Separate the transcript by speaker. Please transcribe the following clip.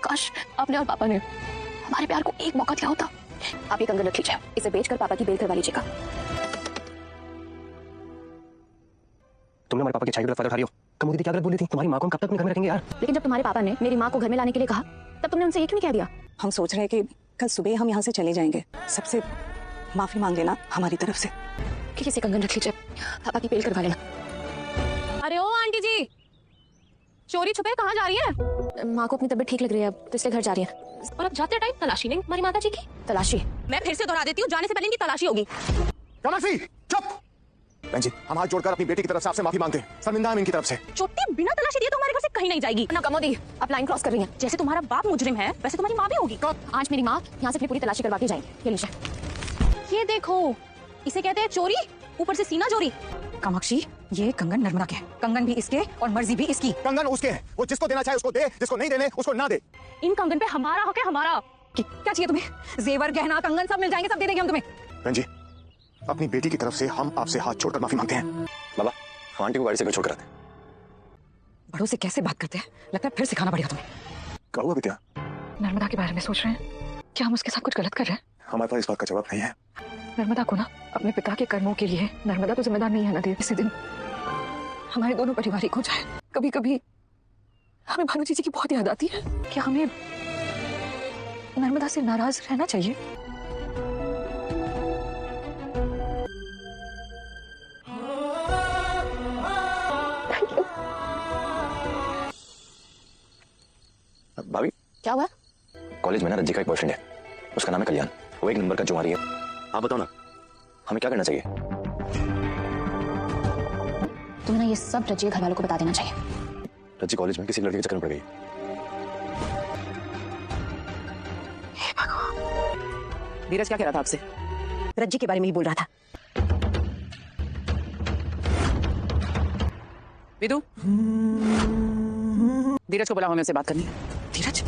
Speaker 1: काश आपने और पापा ने हमारे प्यार को एक मौका दिया होता। आप ये कंगन रख लीजिए, इसे बेचकर पापा की बेल करवा लीजिएगा।
Speaker 2: तुमने हमारे पापा की छाई की गलत फायदा उठा रही हो। कमू दीदी क्या गलत बोली थी? तुम्हारी माँ को हम कब तक अपने घर में रखेंगे यार?
Speaker 1: लेकिन जब तुम्हारे पापा ने मेरी माँ को घर में लाने के लिए कहा तब तुमने उनसे ये क्यों नहीं कह दिया?
Speaker 3: हम सोच रहे हैं कि कल सुबह हम यहाँ से चले जाएंगे। सबसे माफी मांग लेना हमारी तरफ से।
Speaker 1: ठीक है, इसे कंगन रख लीजिए, पापा की बेल करवा लेना।
Speaker 4: अरे ओ आंटी जी, चोरी छुपे कहाँ जा रही है?
Speaker 1: माँ को अपनी तबीयत ठीक लग रही है, अब तो इसलिए घर जा रही है।
Speaker 4: और अब जाते टाइम तलाशी नहीं हमारी माता जी की?
Speaker 1: तलाशी?
Speaker 4: मैं फिर से दोहरा देती हूँ, जाने से पहले इनकी तलाशी होगी।
Speaker 5: कामाक्षी चुप। बहन जी, हम हाथ जोड़कर अपनी बेटी की तरफ से आपसे माफी मांगते हैं। शर्मिंदा हम इनकी तरफ से।
Speaker 4: चोटी बिना तलाशी दिए तो हमारे घर से कहीं नहीं जाएगी
Speaker 1: ना। कमोदी, आप लाइन क्रॉस कर रही हैं।
Speaker 4: जैसे तुम्हारा बाप मुजरिम है वैसे तुम्हारी माँ भी होगी।
Speaker 1: आज मेरी माँ यहाँ से अपनी पूरी तलाशी करवा के जाएंगी। ये लीजिए।
Speaker 4: ये देखो, इसे कहते हैं चोरी, ऊपर से सीना चोरी।
Speaker 3: कामाक्षी, ये कंगन नर्मदा के है। कंगन भी इसके और मर्जी भी इसकी।
Speaker 5: कंगन उसके है, वो जिसको देना चाहे उसको दे, जिसको नहीं देने उसको ना दे।
Speaker 4: इन कंगन पे हमारा हक है, हमारा।
Speaker 3: क्या चाहिए तुम्हें? जेवर, गहना, कंगन सब मिल जाएंगे, सब दे देंगे हम तुम्हें।
Speaker 5: बहन जी, अपनी बेटी की तरफ से हम आपसे हाथ छोड़कर माफी मांगते हैं।
Speaker 2: बाबा, हम आंटी को गाड़ी से घर छोड़ कर आते हैं।
Speaker 3: बड़ों से कैसे बात करते हैं, लगता है फिर सिखाना पड़ेगा तुम्हें।
Speaker 5: क्या हुआ विद्या?
Speaker 3: नर्मदा के बारे में सोच रहे हैं? क्या हम उसके साथ कुछ गलत कर रहे हैं?
Speaker 5: हमारे पास इस बात का जवाब नहीं है।
Speaker 3: नर्मदा को ना अपने पिता के कर्मों के लिए नर्मदा तो जिम्मेदार नहीं है ना। इसी दिन हमारे दोनों परिवार एक हो जाए। कभी कभी हमें भानु जी की बहुत याद आती है। क्या हमें नर्मदा से नाराज रहना चाहिए?
Speaker 2: भाभी,
Speaker 1: क्या हुआ?
Speaker 2: कॉलेज में ना रज्जी का एक बॉयफ्रेंड है, उसका नाम है कल्याण। वो एक नंबर का जुआरी है। आप बताओ ना, हमें क्या करना चाहिए?
Speaker 1: तुम्हें ना ये सब रजिए घर वालों को बता देना चाहिए।
Speaker 2: रज्जी कॉलेज में किसी लड़के के चक्कर में पड़ गई।
Speaker 3: धीरज क्या कह रहा था आपसे? रज्जी के बारे में ही बोल रहा था।
Speaker 6: विदु, धीरज को बुलाओ, हमें उससे बात करनी है।
Speaker 3: धीरज?